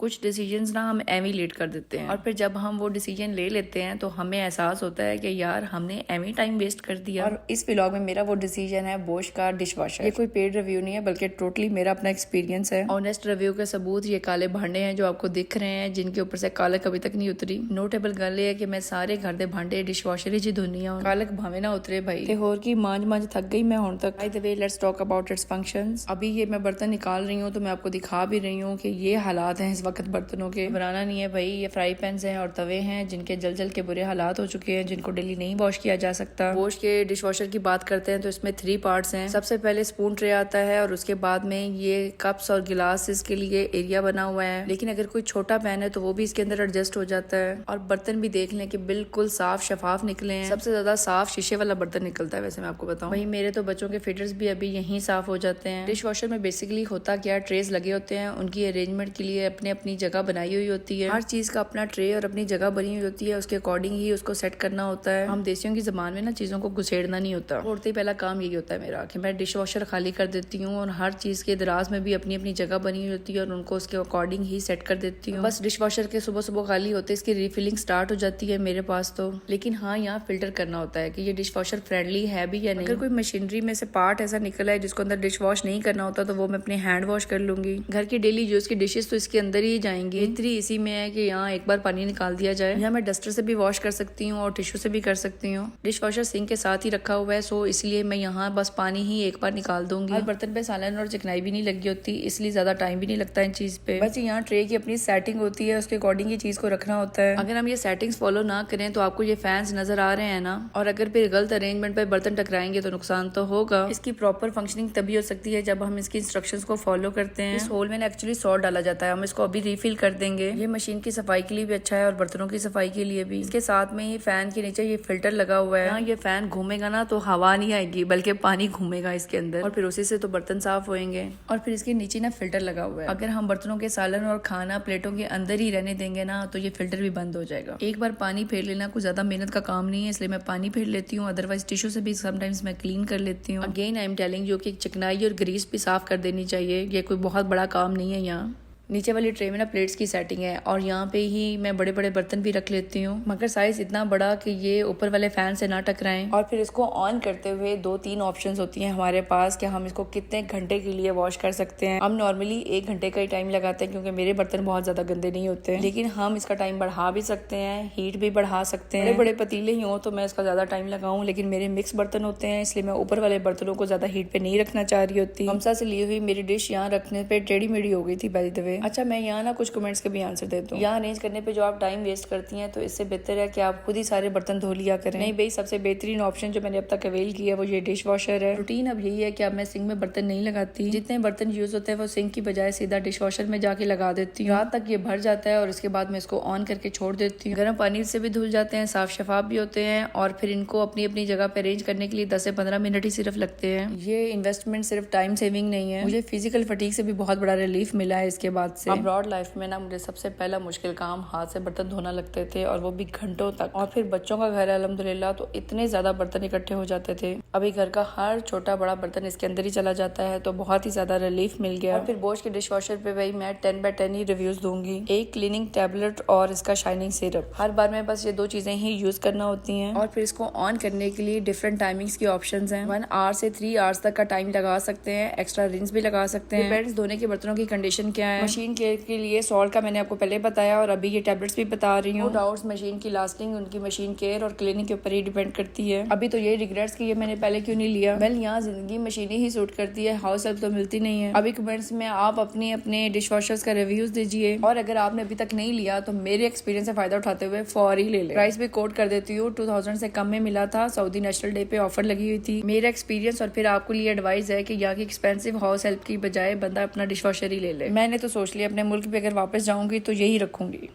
कुछ डिसीजंस ना हम एवी लेट कर देते हैं और फिर जब हम वो डिसीजन ले लेते हैं तो हमें एहसास होता है कि यार हमने एवी टाइम वेस्ट कर दिया। और इस व्लॉग में मेरा वो डिसीजन है बोश का डिश वॉशर। ये कोई पेड रिव्यू नहीं है बल्कि टोटली मेरा अपना एक्सपीरियंस है। ऑनेस्ट रिव्यू के सबूत ये काले भांडे हैं जो आपको दिख रहे हैं, जिनके ऊपर से कालक अभी तक नहीं उतरी। नोटेबल गल है कि मैं सारे घर दे भांडे डिश वॉशर ही धोनी हूं, कालक भावे ना उतरे भाई। ते होर की मांझ थक गई मैं हुण तक। By the way let's talk about it's functions. अभी ये मैं बर्तन निकाल रही हूँ तो मैं आपको दिखा भी रही हूँ कि ये हालात हैं इस वक्त बर्तनों के। बनाना नहीं है भाई, ये फ्राई पैन हैं और तवे हैं जिनके जल के बुरे हालात हो चुके हैं, जिनको डेली नहीं वॉश किया जा सकता। वॉश के डिश वॉशर की बात करते हैं तो इसमें 3 पार्ट्स हैं। सबसे पहले स्पून ट्रे आता है और उसके बाद में ये कप्स और गिलासेस के लिए एरिया बना हुआ है, लेकिन अगर कोई छोटा पैन है तो वो भी इसके अंदर एडजस्ट हो जाता है। और बर्तन भी देख लें कि बिल्कुल साफ शफाफ निकले हैं। सबसे ज्यादा साफ शीशे वाला बर्तन निकलता है वैसे मैं आपको बताऊं। वही मेरे तो बच्चों के फिटर्स भी अभी यहीं साफ हो जाते हैं। डिश वॉशर में बेसिकली होता क्या, ट्रेस लगे होते हैं, उनकी अरेंजमेंट के लिए अपने अपनी जगह बनाई हुई होती है। हर चीज का अपना ट्रे और अपनी जगह बनी हुई होती है, उसके अकॉर्डिंग ही उसको सेट करना होता है। हम देसियों की जबान में ना चीजों को घुसेड़ना नहीं होता। उठते ही पहला काम यही होता है मेरा कि मैं डिश वॉशर खाली कर देती हूँ और हर चीज के दराज में भी अपनी अपनी जगह बनी हुई होती है और उनको उसके अकॉर्डिंग ही सेट कर देती हूँ। बस डिश वॉशर के सुबह सुबह खाली होते इसकी रिफिलिंग स्टार्ट हो जाती है मेरे पास तो। लेकिन हाँ, यहाँ फिल्टर करना होता है कि ये डिश वॉशर फ्रेंडली है भी या नहीं। अगर कोई मशीनरी में से पार्ट ऐसा निकला है जिसको अंदर डिश वॉश नहीं करना होता तो वो मैं अपने हैंड वॉश कर लूंगी। घर की डेली यूज की डिशेस तो इसके अंदर ही जाएंगी। इतनी इसी में है कि यहाँ एक बार पानी निकाल दिया जाए। यहाँ मैं डस्टर से भी वॉश कर सकती हूँ और टिश्यू से भी कर सकती हूँ। डिश वॉशर सिंक के साथ ही रखा हुआ है, सो इसलिए मैं यहाँ बस पानी ही एक बार निकाल दूंगी। और बर्तन पे सालन और चिकनाई भी नहीं लगी होती, इसलिए ज्यादा टाइम भी नहीं लगता इन चीज पे। बस यहाँ ट्रे की अपनी सेटिंग होती है, उसके अकॉर्डिंग ये चीज को रखना होता है। अगर हम ये सेटिंग्स फॉलो ना करें तो आपको ये फैंस नजर आ रहे हैं ना, और अगर फिर गलत अरेंजमेंट पे बर्तन टकराएंगे तो नुकसान तो होगा। इसकी प्रॉपर फंक्शनिंग तभी हो सकती है जब हम इसकी इंस्ट्रक्शंस को फॉलो करते हैं। इस होल में एक्चुअली सॉल्ट डाला जाता है, हम इसको अभी रिफिल कर देंगे। ये मशीन की सफाई के लिए भी अच्छा है और बर्तनों की सफाई के लिए भी। इसके साथ में ही फैन के नीचे ये फिल्टर लगा हुआ है। ये फैन घूमेगा ना तो हवा नहीं आएगी बल्कि पानी घूमेगा इसके अंदर, और फिर उसी से तो बर्तन साफ होंगे। और फिर इसके नीचे ना फिल्टर लगा हुआ है। अगर हम बर्तनों के सालन और खाना प्लेटों के अंदर ही रहने देंगे ना तो ये फिल्टर भी बंद हो जाएगा। एक बार पानी फेर लेना कोई ज्यादा मेहनत का काम नहीं है, इसलिए मैं पानी फेर लेती हूँ। अदरवाइज टिश्यू से भी समटाइम्स मैं क्लीन कर लेती हूँ। Again I am telling you कि चिकनाई और ग्रीस भी साफ कर देनी चाहिए, ये कोई बहुत बड़ा काम नहीं है। यहाँ नीचे वाली ट्रे में ना प्लेट्स की सेटिंग है और यहाँ पे ही मैं बड़े बड़े बर्तन भी रख लेती हूँ, मगर साइज इतना बड़ा कि ये ऊपर वाले फैन से ना टकराएं। और फिर इसको ऑन करते हुए 2-3 ऑप्शंस होती हैं हमारे पास कि हम इसको कितने घंटे के लिए वॉश कर सकते हैं। हम नॉर्मली 1 घंटे का ही टाइम लगाते हैं क्योंकि मेरे बर्तन बहुत ज्यादा गंदे नहीं होते, लेकिन हम इसका टाइम बढ़ा भी सकते हैं, हीट भी बढ़ा सकते हैं। बड़े बड़े पतीले ही हो तो मैं इसका ज्यादा टाइम लगाऊं, लेकिन मेरे मिक्स बर्तन होते हैं इसलिए मैं ऊपर वाले बर्तनों को ज्यादा हीट पे नहीं रखना चाह रही होती। हमसा से ली हुई मेरी डिश यहाँ रखने पे टेढ़ी मेढ़ी हो गई थी बाय द वे। अच्छा, मैं यहाँ कुछ कमेंट्स के भी आंसर देता हूँ। यहाँ अरेंज करने पे जो आप टाइम वेस्ट करती हैं तो इससे बेहतर है कि आप खुद ही सारे बर्तन धो लिया करें। नहीं भाई, सबसे बेहतरीन ऑप्शन जो मैंने अब तक अवेल किया है वो ये डिश वॉशर है। रूटीन अब यही है कि अब मैं सिंक में बर्तन नहीं लगाती, जितने बर्तन यूज होते हैं वो सिंक की बजाय सीधा डिश वॉशर में जाके लगा देती हूँ। रात तक ये भर जाता है और इसके बाद मैं इसको ऑन करके छोड़ देती हूँ। गर्म पानी से भी धुल जाते हैं, साफ शफाफ भी होते हैं, और फिर इनको अपनी अपनी जगह पे अरेंज करने के लिए 10 से 15 मिनट ही सिर्फ लगते हैं। ये इन्वेस्टमेंट सिर्फ टाइम सेविंग नहीं है, मुझे फिजिकल फटीग से भी बहुत बड़ा रिलीफ मिला है इसके बाद से। अब्रॉड लाइफ में ना मुझे सबसे पहला मुश्किल काम हाथ से बर्तन धोना लगते थे, और वो भी घंटों तक। और फिर बच्चों का घर है अल्हम्दुलिल्लाह, तो इतने ज्यादा बर्तन इकट्ठे हो जाते थे। अभी घर का हर छोटा बड़ा बर्तन इसके अंदर ही चला जाता है, तो बहुत ही ज्यादा रिलीफ मिल गया। और फिर बोश के डिश वॉशर पे भाई मैं 10/10 ही रिव्यूज दूंगी। एक क्लीनिंग टैबलेट और इसका शाइनिंग सिरप, हर बार में बस ये 2 चीजें ही यूज करना होती है। और फिर इसको ऑन करने के लिए डिफरेंट टाइमिंग्स की ऑप्शंस हैं। 1 आवर से 3 आवर्स तक का टाइम लगा सकते हैं, एक्स्ट्रा रिंस भी लगा सकते हैं। डिपेंड्स धोने के बर्तनों की कंडीशन क्या है। मशीन के लिए सॉल्ट का मैंने आपको पहले बताया और अभी ये टैबलेट्स भी बता रही हूँ। डाउट्स मशीन की लास्टिंग उनकी मशीन केयर और क्लीनिंग के ऊपर ही डिपेंड करती है। अभी तो ये रिग्रेट्स कि ये मैंने पहले क्यों नहीं लिया। वेल, यहाँ जिंदगी मशीनें ही सूट करती है, हाउस हेल्प तो मिलती नहीं है। अभी कमेंट्स में आप अपने डिश वॉशर्स का रिव्यूज दीजिए, और अगर आपने अभी तक नहीं लिया तो मेरे एक्सपीरियंस से फायदा उठाते हुए फौरी ले ले। प्राइस भी कोट कर देती हूँ, 2000 से कम में मिला था। सऊदी नेशनल डे पे ऑफर लगी हुई थी। मेरा एक्सपीरियंस और फिर आपको लिए एडवाइस है कि यहाँ की एक्सपेंसिव हाउस हेल्प की बजाय बंदा अपना डिश वॉशर ही ले ले। मैंने तो सोच लिया अपने मुल्क पे अगर वापस जाऊंगी तो यही रखूंगी।